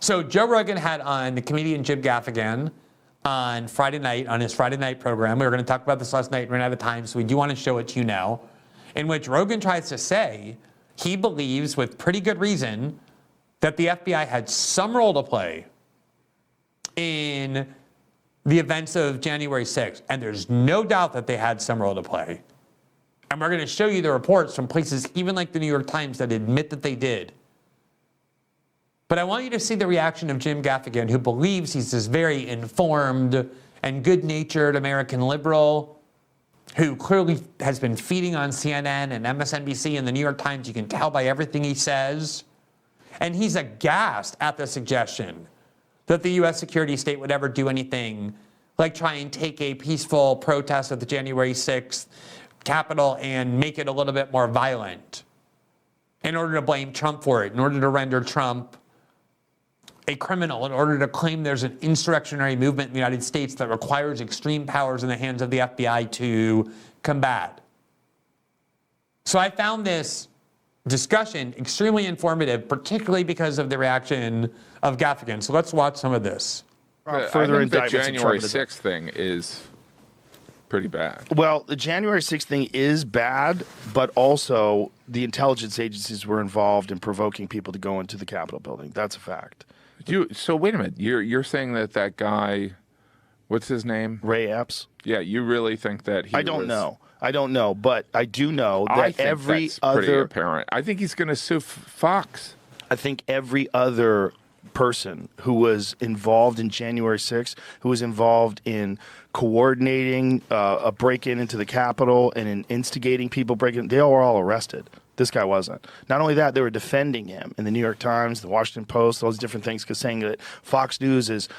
So Joe Rogan had on the comedian Jim Gaffigan on Friday night, on his Friday night program. We were going to talk about this last night, ran out of time, so we do want to show it to you now, in which Rogan tries to say he believes, with pretty good reason, that the FBI had some role to play in the events of January 6th. And there's no doubt that they had some role to play. And we're going to show you the reports from places even like the New York Times that admit that they did. But I want you to see the reaction of Jim Gaffigan, who believes he's this very informed and good-natured American liberal who clearly has been feeding on CNN and MSNBC and the New York Times. You can tell by everything he says. And he's aghast at the suggestion that the U.S. security state would ever do anything like try and take a peaceful protest at the January 6th Capitol and make it a little bit more violent in order to blame Trump for it, in order to render Trump a criminal, in order to claim there's an insurrectionary movement in the United States that requires extreme powers in the hands of the FBI to combat. So I found this discussion extremely informative, particularly because of the reaction of Gaffigan. So let's watch some of this. Further I think the January 6th thing is pretty bad. Well, the January 6th thing is bad, but also the intelligence agencies were involved in provoking people to go into the Capitol building. That's a fact. So wait a minute. You're saying that guy, what's his name? Ray Epps? Yeah, you really think that he I don't know, but I do know that I think every that's other pretty apparent. I think he's going to sue Fox. I think every other person who was involved in January 6th, who was involved in coordinating a break-in into the Capitol and in instigating people breaking, they were all arrested. This guy wasn't. Not only that, they were defending him in the New York Times, the Washington Post, all those different things, because saying that Fox News is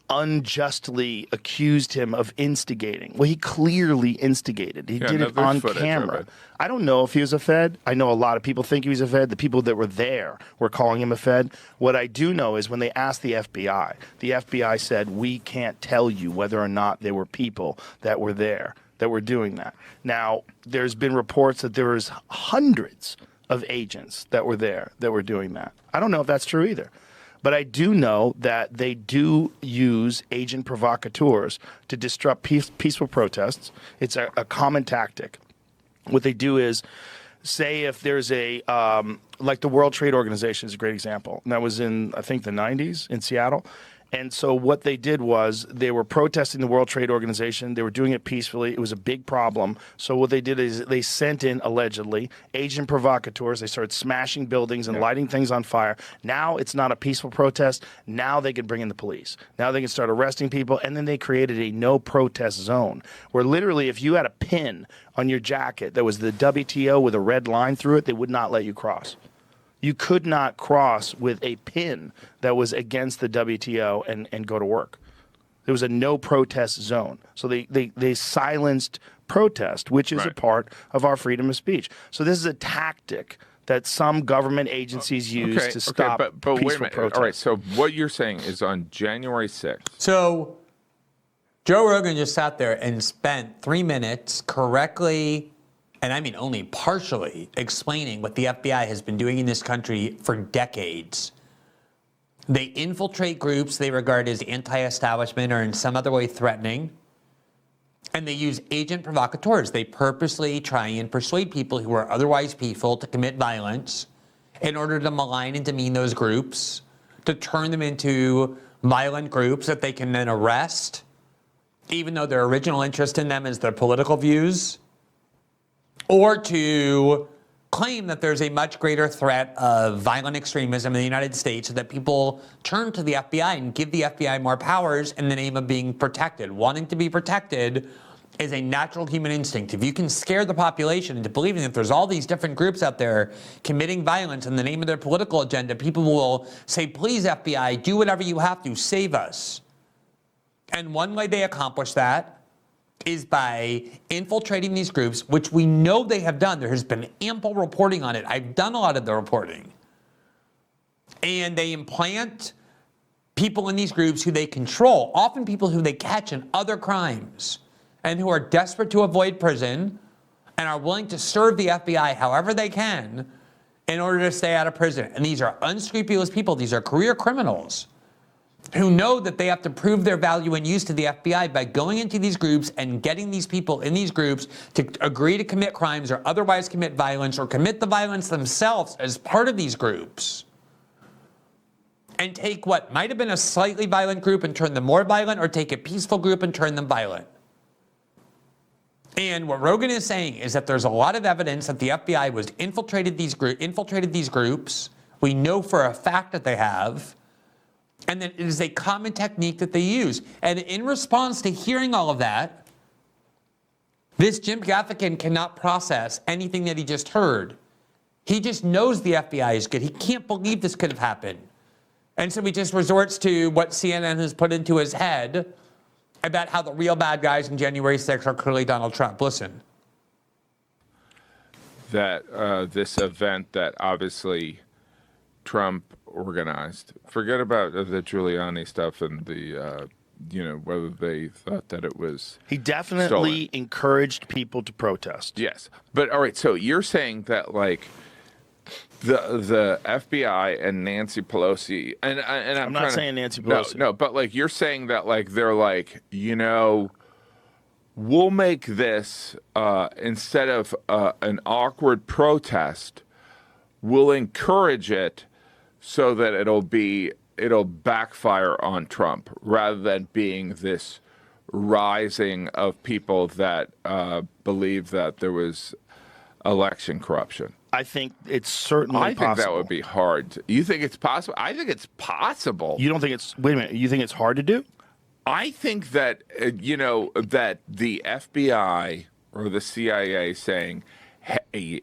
unjustly accused him of instigating. Well, he clearly instigated. He did it on camera. I don't know if he was a Fed. I know a lot of people think he was a Fed. The people that were there were calling him a Fed. What I do know is when they asked the FBI said, we can't tell you whether or not there were people that were there that were doing that. Now, there's been reports that there was hundreds of agents that were there that were doing that. I don't know if that's true either. But I do know that they do use agent provocateurs to disrupt peaceful protests. It's a common tactic. What they do is, say if there's a, like the World Trade Organization is a great example. And that was in, I think, the 90s in Seattle. And so what they did was they were protesting the World Trade Organization. They were doing it peacefully. It was a big problem. So what they did is they sent in, allegedly, agent provocateurs. They started smashing buildings and lighting things on fire. Now it's not a peaceful protest. Now they can bring in the police. Now they can start arresting people. And then they created a no-protest zone where literally if you had a pin on your jacket that was the WTO with a red line through it, they would not let you cross. You could not cross with a pin that was against the WTO and go to work. There was a no protest zone. So they silenced protest, which is a part of our freedom of speech. So this is a tactic that some government agencies use to stop but peaceful wait a minute. protest. All right, so what you're saying is on January 6th. So Joe Rogan just sat there and spent 3 minutes correctly, and I mean only partially, explaining what the FBI has been doing in this country for decades. They infiltrate groups they regard as anti-establishment or in some other way threatening, and they use agent provocateurs. They purposely try and persuade people who are otherwise peaceful to commit violence in order to malign and demean those groups, to turn them into violent groups that they can then arrest, even though their original interest in them is their political views, or to claim that there's a much greater threat of violent extremism in the United States so that people turn to the FBI and give the FBI more powers in the name of being protected. Wanting to be protected is a natural human instinct. If you can scare the population into believing that there's all these different groups out there committing violence in the name of their political agenda, people will say, please, FBI, do whatever you have to, save us. And one way they accomplish that is by infiltrating these groups, which we know they have done. There has been ample reporting on it. I've done a lot of the reporting. And they implant people in these groups who they control, often people who they catch in other crimes and who are desperate to avoid prison and are willing to serve the FBI however they can in order to stay out of prison. And these are unscrupulous people. These are career criminals. who know that they have to prove their value and use to the FBI by going into these groups and getting these people in these groups to agree to commit crimes or otherwise commit violence or commit the violence themselves as part of these groups. And take what might have been a slightly violent group and turn them more violent, or take a peaceful group and turn them violent. And what Rogan is saying is that there's a lot of evidence that the FBI was infiltrated these groups. We know for a fact that they have. And that it is a common technique that they use. And in response to hearing all of that, this Jim Gaffigan cannot process anything that he just heard. He just knows the FBI is good. He can't believe this could have happened. And so he just resorts to what CNN has put into his head about how the real bad guys in January 6th are clearly Donald Trump. Listen. That this event that obviously Trump organized. Forget about the Giuliani stuff and the, whether they thought that it was He definitely stolen. encouraged people to protest. Yes. But all right, so you're saying that like the FBI and Nancy Pelosi and I'm not saying Nancy Pelosi. No, but like you're saying that like they're like, we'll make this instead of an awkward protest, we'll encourage it so that it'll backfire on Trump rather than being this rising of people that believe that there was election corruption. I think it's certainly possible. I think that would be hard. You think it's possible? I think it's possible. You don't think it's, wait a minute, you think it's hard to do? I think that, that the FBI or the CIA saying, hey,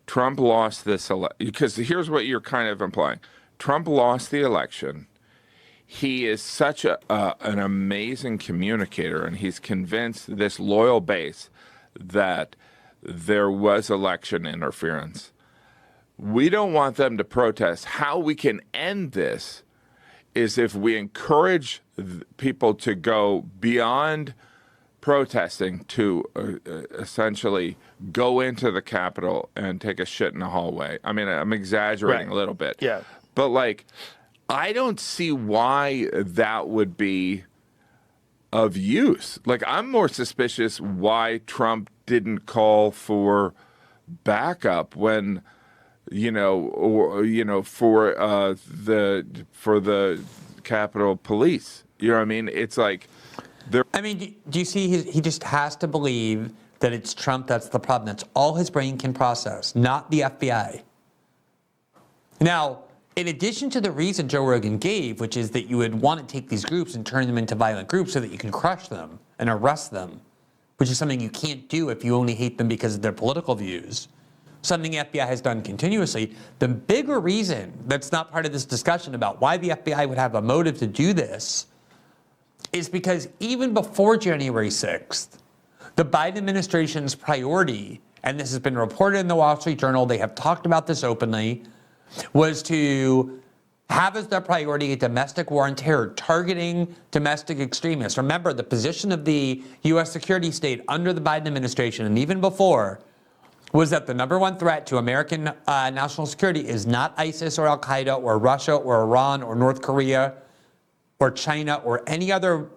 Trump lost this election, because here's what you're kind of implying. Trump lost the election. He is such an amazing communicator, and he's convinced this loyal base that there was election interference. We don't want them to protest. How we can end this is if we encourage people to go beyond protesting to essentially go into the Capitol and take a shit in the hallway. I mean, I'm exaggerating a little bit. Yeah. But like, I don't see why that would be of use. Like, I'm more suspicious why Trump didn't call for backup when, for the Capitol Police. You know what I mean? It's like, I mean, do you see he just has to believe that it's Trump that's the problem. That's all his brain can process, not the FBI. Now, in addition to the reason Joe Rogan gave, which is that you would want to take these groups and turn them into violent groups so that you can crush them and arrest them, which is something you can't do if you only hate them because of their political views, something the FBI has done continuously. The bigger reason that's not part of this discussion about why the FBI would have a motive to do this is because even before January 6th, the Biden administration's priority, and this has been reported in the Wall Street Journal, they have talked about this openly, was to have as their priority a domestic war on terror, targeting domestic extremists. Remember, the position of the U.S. security state under the Biden administration, and even before, was that the number one threat to American national security is not ISIS or Al-Qaeda or Russia or Iran or North Korea or China or any other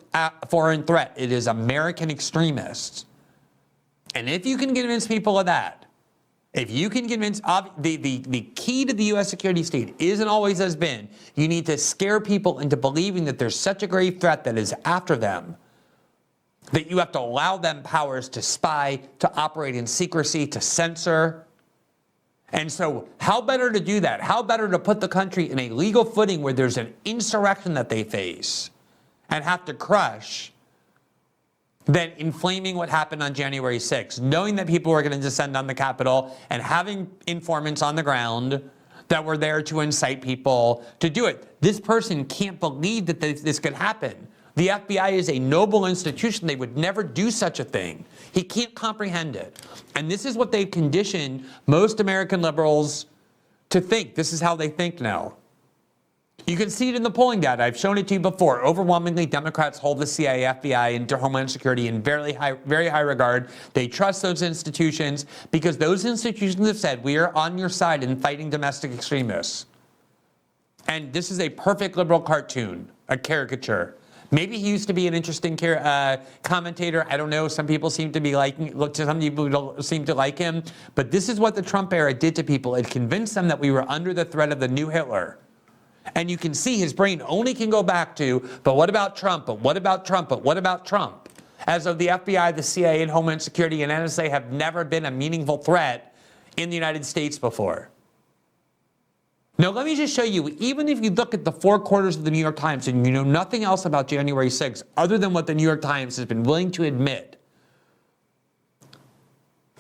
foreign threat. It is American extremists. And if you can convince people of that, if you can convince, the key to the U.S. security state is and always has been, you need to scare people into believing that there's such a grave threat that is after them, that you have to allow them powers to spy, to operate in secrecy, to censor. And so how better to do that? How better to put the country in a legal footing where there's an insurrection that they face and have to crush than inflaming what happened on January 6th, knowing that people were going to descend on the Capitol and having informants on the ground that were there to incite people to do it. This person can't believe that this could happen. The FBI is a noble institution. They would never do such a thing. He can't comprehend it. And this is what they've conditioned most American liberals to think. This is how they think now. You can see it in the polling data. I've shown it to you before. Overwhelmingly, Democrats hold the CIA, FBI, and Homeland Security in very high regard. They trust those institutions because those institutions have said, we are on your side in fighting domestic extremists. And this is a perfect liberal cartoon, a caricature. Maybe he used to be an interesting commentator. I don't know. Some people seem to be some people don't seem to like him. But this is what the Trump era did to people. It convinced them that we were under the threat of the new Hitler. And you can see his brain only can go back to, but what about Trump? But what about Trump? But what about Trump? As of the FBI, the CIA, and Homeland Security and NSA have never been a meaningful threat in the United States before. Now, let me just show you, even if you look at the four quarters of the New York Times and you know nothing else about January 6th other than what the New York Times has been willing to admit,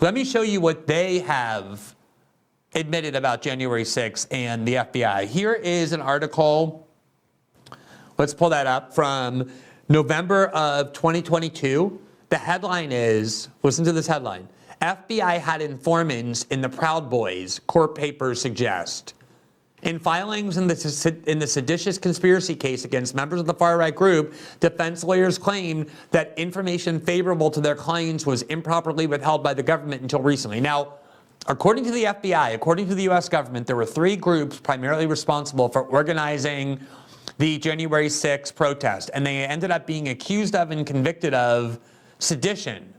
let me show you what they have admitted about January 6th and the FBI. Here is an article, let's pull that up, from November of 2022. The headline is, listen to this headline, FBI had informants in the Proud Boys, court papers suggest. In filings in the seditious conspiracy case against members of the far-right group, defense lawyers claimed that information favorable to their clients was improperly withheld by the government until recently. Now, according to the FBI, according to the U.S. government, there were three groups primarily responsible for organizing the January 6th protest, and they ended up being accused of and convicted of sedition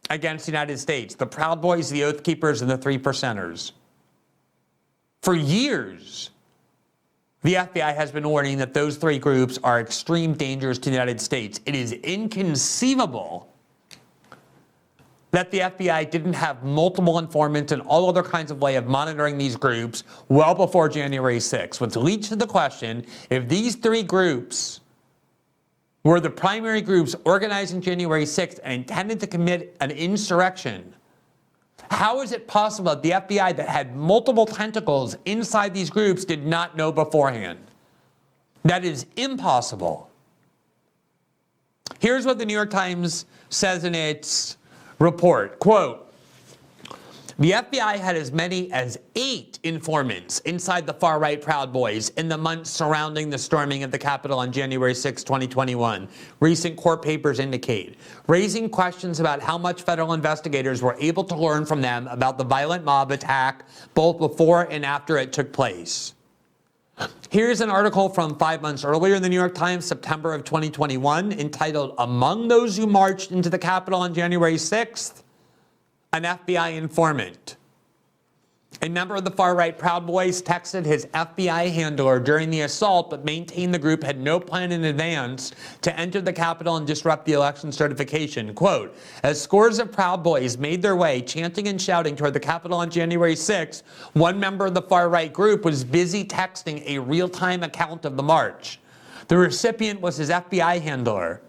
against the United States: the Proud Boys, the Oath Keepers, and the 3 Percenters. For years, the FBI has been warning that those three groups are extreme dangers to the United States. It is inconceivable that the FBI didn't have multiple informants and all other kinds of way of monitoring these groups well before January 6th, which leads to the question, if these three groups were the primary groups organizing January 6th and intended to commit an insurrection, how is it possible that the FBI, that had multiple tentacles inside these groups, did not know beforehand? That is impossible. Here's what the New York Times says in its report, quote, the FBI had as many as 8 informants inside the far-right Proud Boys in the months surrounding the storming of the Capitol on January 6, 2021, recent court papers indicate, raising questions about how much federal investigators were able to learn from them about the violent mob attack both before and after it took place. Here's an article from 5 months earlier in the New York Times, September of 2021, entitled, Among Those Who Marched into the Capitol on January 6th, an FBI informant. A member of the far-right Proud Boys texted his FBI handler during the assault, but maintained the group had no plan in advance to enter the Capitol and disrupt the election certification. Quote, as scores of Proud Boys made their way, chanting and shouting toward the Capitol on January 6th, one member of the far-right group was busy texting a real-time account of the march. The recipient was his FBI handler.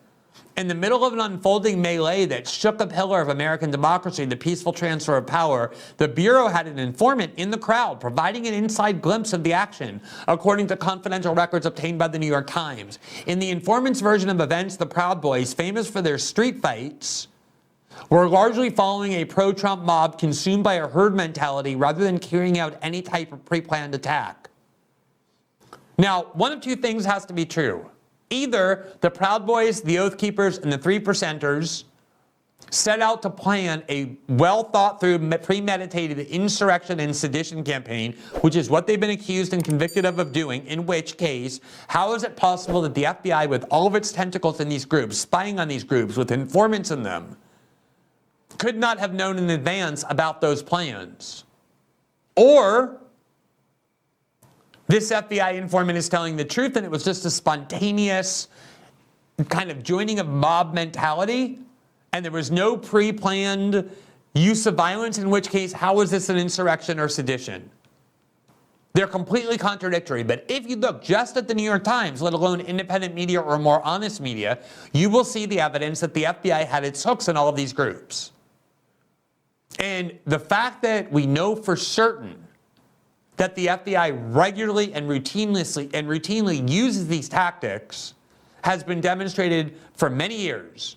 In the middle of an unfolding melee that shook a pillar of American democracy, the peaceful transfer of power, the Bureau had an informant in the crowd, providing an inside glimpse of the action, according to confidential records obtained by the New York Times. In the informant's version of events, the Proud Boys, famous for their street fights, were largely following a pro-Trump mob consumed by a herd mentality rather than carrying out any type of pre-planned attack. Now, one of two things has to be true. Either the Proud Boys, the Oath Keepers, and the 3 Percenters set out to plan a well-thought-through, premeditated insurrection and sedition campaign, which is what they've been accused and convicted of doing, in which case, how is it possible that the FBI, with all of its tentacles in these groups, spying on these groups, with informants in them, could not have known in advance about those plans? Or this FBI informant is telling the truth and it was just a spontaneous kind of joining of mob mentality and there was no pre-planned use of violence, in which case, how is this an insurrection or sedition? They're completely contradictory, but if you look just at the New York Times, let alone independent media or more honest media, you will see the evidence that the FBI had its hooks in all of these groups. And the fact that we know for certain that the FBI regularly and routinely uses these tactics has been demonstrated for many years.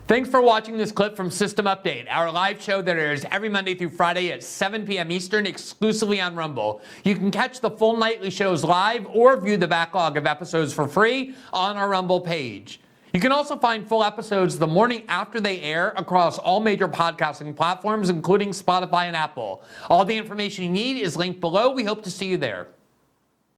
Thanks for watching this clip from System Update, our live show that airs every Monday through Friday at 7 p.m. Eastern, exclusively on Rumble. You can catch the full nightly shows live or view the backlog of episodes for free on our Rumble page. You can also find full episodes the morning after they air across all major podcasting platforms, including Spotify and Apple. All the information you need is linked below. We hope to see you there.